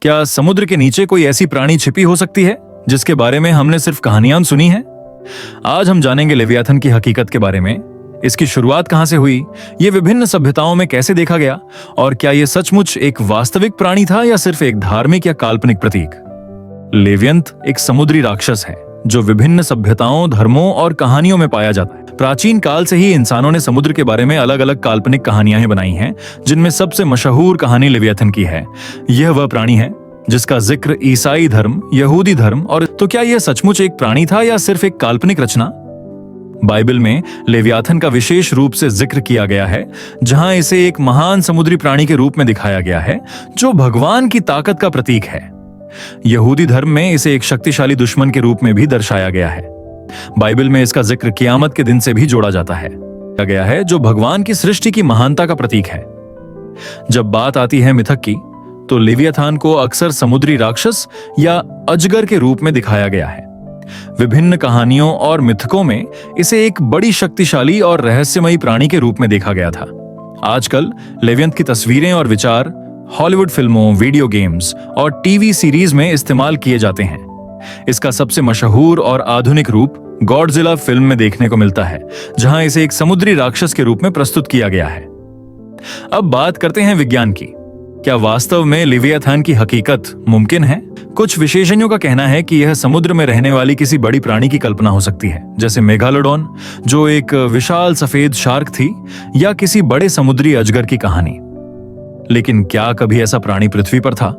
क्या समुद्र के नीचे कोई ऐसी प्राणी छिपी हो सकती है जिसके बारे में हमने सिर्फ कहानियां सुनी हैं? आज हम जानेंगे लेवियाथन की हकीकत के बारे में। इसकी शुरुआत कहां से हुई, ये विभिन्न सभ्यताओं में कैसे देखा गया, और क्या ये सचमुच एक वास्तविक प्राणी था या सिर्फ एक धार्मिक या काल्पनिक प्रतीक। लेवियंत एक समुद्री राक्षस है जो विभिन्न सभ्यताओं, धर्मों और कहानियों में पाया जाता है। प्राचीन काल से ही इंसानों ने समुद्र के बारे में अलग अलग काल्पनिक कहानियां बनाई हैं, जिनमें सबसे मशहूर कहानी लेवियाथन की है। यह वह प्राणी है जिसका जिक्र ईसाई धर्म, यहूदी धर्म और तो क्या यह सचमुच एक प्राणी था या सिर्फ एक काल्पनिक रचना? बाइबल में लेवियाथन का विशेष रूप से जिक्र किया गया है, जहां इसे एक महान समुद्री प्राणी के रूप में दिखाया गया है जो भगवान की ताकत का प्रतीक है। यहूदी धर्म में इसे एक शक्तिशाली दुश्मन के रूप में भी दर्शाया गया है। बाइबल में इसका जिक्र कियामत के दिन से भी जोड़ा जाता है, जो भगवान की सृष्टि की महानता का प्रतीक है। जब बात आती है मिथक की, तो लेवियाथन को अक्सर समुद्री राक्षस या अजगर के रूप में दिखाया गया है। विभिन्न कहानियों और मिथकों में इसे एक बड़ी शक्तिशाली और रहस्यमयी प्राणी के रूप में देखा गया था। आजकल लेवियंत की तस्वीरें और विचार हॉलीवुड फिल्मों, वीडियो गेम्स और टीवी सीरीज में इस्तेमाल किए जाते हैं। इसका सबसे मशहूर और आधुनिक रूप गॉडजिला फिल्म में देखने को मिलता है, जहां इसे एक समुद्री राक्षस के रूप में प्रस्तुत किया गया है। अब बात करते हैं विज्ञान की। क्या वास्तव में लेवियाथन की हकीकत मुमकिन है? कुछ विशेषज्ञों का कहना है कि यह समुद्र में रहने वाली किसी बड़ी प्राणी की कल्पना हो सकती है, जैसे मेगालोडॉन, जो एक विशाल सफेद शार्क थी, या किसी बड़े समुद्री अजगर की कहानी। लेकिन क्या कभी ऐसा प्राणी पृथ्वी पर था?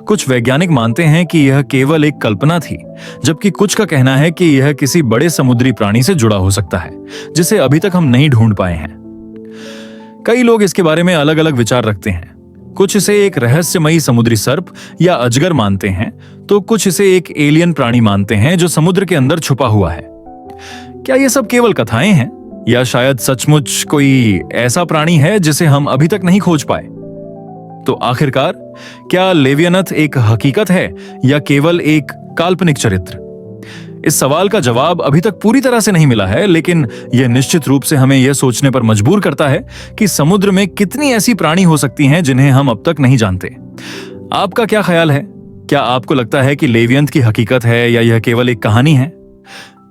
कुछ वैज्ञानिक मानते हैं कि यह केवल एक कल्पना थी, जबकि कुछ का कहना है कि यह किसी बड़े समुद्री प्राणी से जुड़ा हो सकता है, जिसे अभी तक हम नहीं ढूंढ पाए हैं। कई लोग इसके बारे में अलग अलग विचार रखते हैं। कुछ इसे एक रहस्यमयी समुद्री सर्प या अजगर मानते हैं, तो कुछ इसे एक एलियन प्राणी मानते हैं जो समुद्र के अंदर छुपा हुआ है। क्या ये सब केवल कथाएं हैं, या शायद सचमुच कोई ऐसा प्राणी है जिसे हम अभी तक नहीं खोज पाए? तो आखिरकार क्या लेवियाथन एक हकीकत है या केवल एक काल्पनिक चरित्र? इस सवाल का जवाब अभी तक पूरी तरह से नहीं मिला है, लेकिन यह निश्चित रूप से हमें यह सोचने पर मजबूर करता है कि समुद्र में कितनी ऐसी प्राणी हो सकती हैं जिन्हें हम अब तक नहीं जानते। आपका क्या ख्याल है? क्या आपको लगता है कि लेवियाथन की हकीकत है या यह केवल एक कहानी है?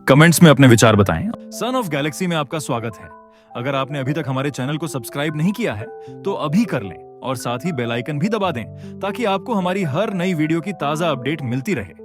कमेंट्स में अपने विचार बताएं। सन ऑफ गैलेक्सी में आपका स्वागत है। अगर आपने अभी तक हमारे चैनल को सब्सक्राइब नहीं किया है तो अभी कर लें, और साथ ही बेल आइकन भी दबा दें ताकि आपको हमारी हर नई वीडियो की ताजा अपडेट मिलती रहे।